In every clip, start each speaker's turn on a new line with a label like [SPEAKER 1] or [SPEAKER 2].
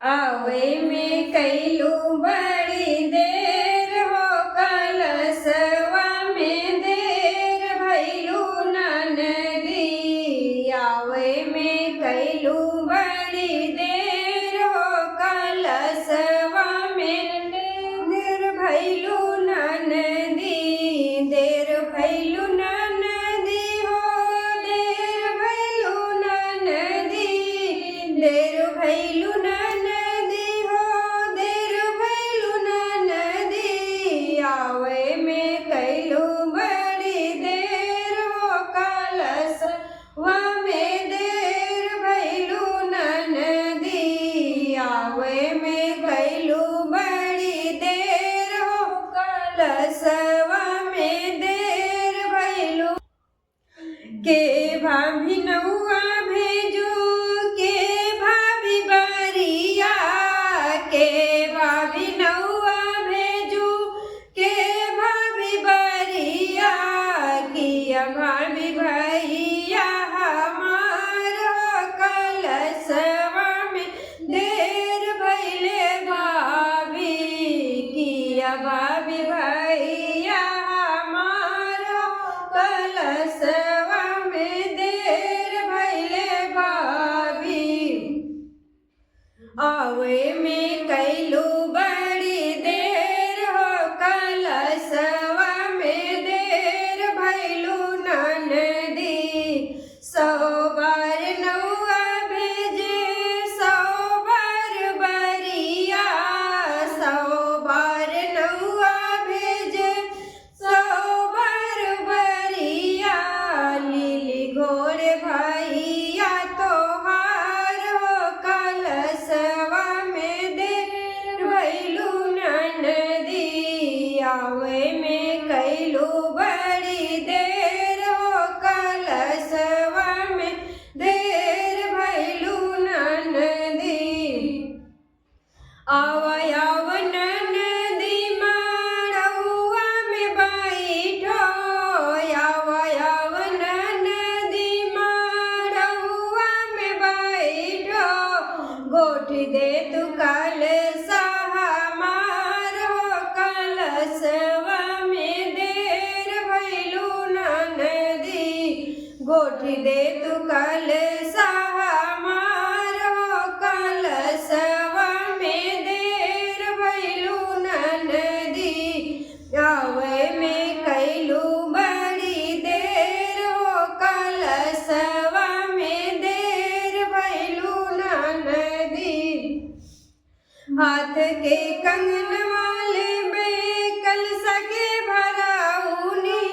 [SPEAKER 1] आवे में कैलू बड़ी देर हो कलसवा में देर भैलू ननदी। आवे में कैलू बड़ी देर हो कलसवा में देर भैलू ननदी। देर भैलू ननदी हो देर भैलू ननदी। देर भैलू आवे में कैलू बड़ी देर हो कलसवा में देर भैलू ननदी। आवे में कैलू बड़ी देर हो कलसवा में देर भैलू। के भाभी नौआ भेजू के भाभी बरिया। के भाभी नौआ भेजू के भाभी बरिया। किया भाभी भैया हमार कलसवा में देर भैले भाभी। किया भाभी भैया हमार कलसवा में देर भैले भाभी। आवे में कैलू बड़ी देर हो कलसवा में देर भैलू ननदी। 100 बार नौआ भेजे 100 बार बरिया। 100 बार नौआ भेजे 100 बार बरिया। लीली घोड़े भैया तोहार हो कलसवा में देर भैलू ननदी। आवे में कैलू बड़ी देर हो कलसवा में देर भैलू ननदी। आव ननदी मड़उआ में बैठो। आव ननदी मड़उआ में बैठो। गोठ दे तू कलसा हमार हो कलसवा में देर भैलू ननदी। गोठ दे तू कलसा हमार हो कलसवा में देर भैलू ननदी। आवे में कैलू बड़ी देर हो कलसवा में देर भैलू ननदी। हाथ के कंगनवा लेबे कलसा के भराऊनी।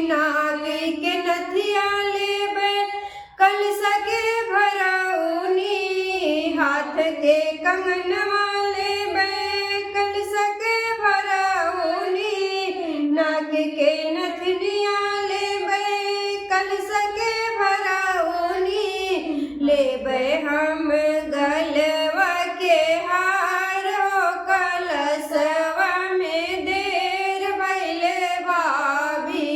[SPEAKER 1] नाग के नथिया लेबे कलसा के भराऊनी। हाथ के कंगनवा लेबे कलसा के भराऊनी। नाग के नथनिया लेबे कलसा के भराऊनी। लेबे हम गलवा के हार हो कलसवा में देर भैले भाभी।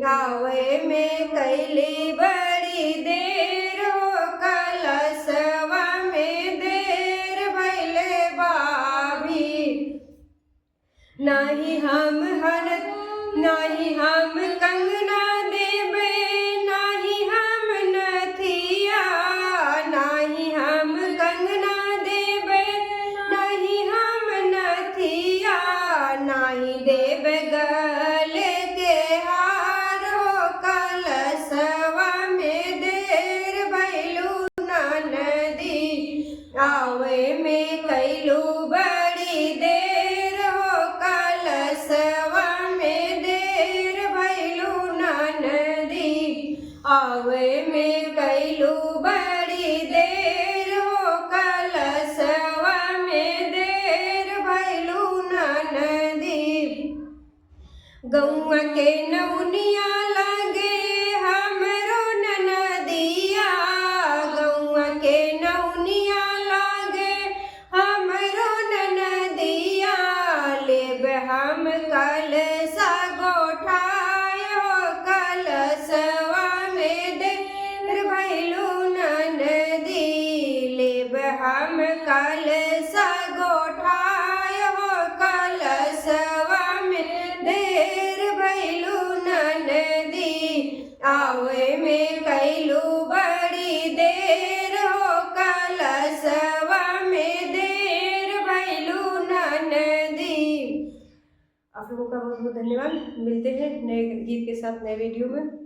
[SPEAKER 1] आवे में कैली बड़ी देर हो कलसवा में देर भैले भाभी। नहीं हम कंगना देबे नहीं हम नथिया। नहीं हम कंगना देबे नहीं हम नथिया। नहीं देबे गले के हार हो कलसवा में देर भैलू ननदी। आवे में कैलू बड़ी देर हो कलसवा में देर भैलू ननदी। आवे में कैलू बड़ी देर हो कलसवा में देर भैलू ननदी। गौआ के नौनिया लगे हमरो ननदिया। गौआ के नौनिया लगे हमरो ननदिया। लेब हम कलसा गोठाय हो कलसवा में देर भैलू ननदी। लेब हम कल भैलू ननदी, आवे में कैलू बड़ी देर हो, कलशवा में देर भैलू ननदी। आप लोगों का बहुत बहुत धन्यवाद। मिलते हैं नए गीत के साथ नए वीडियो में।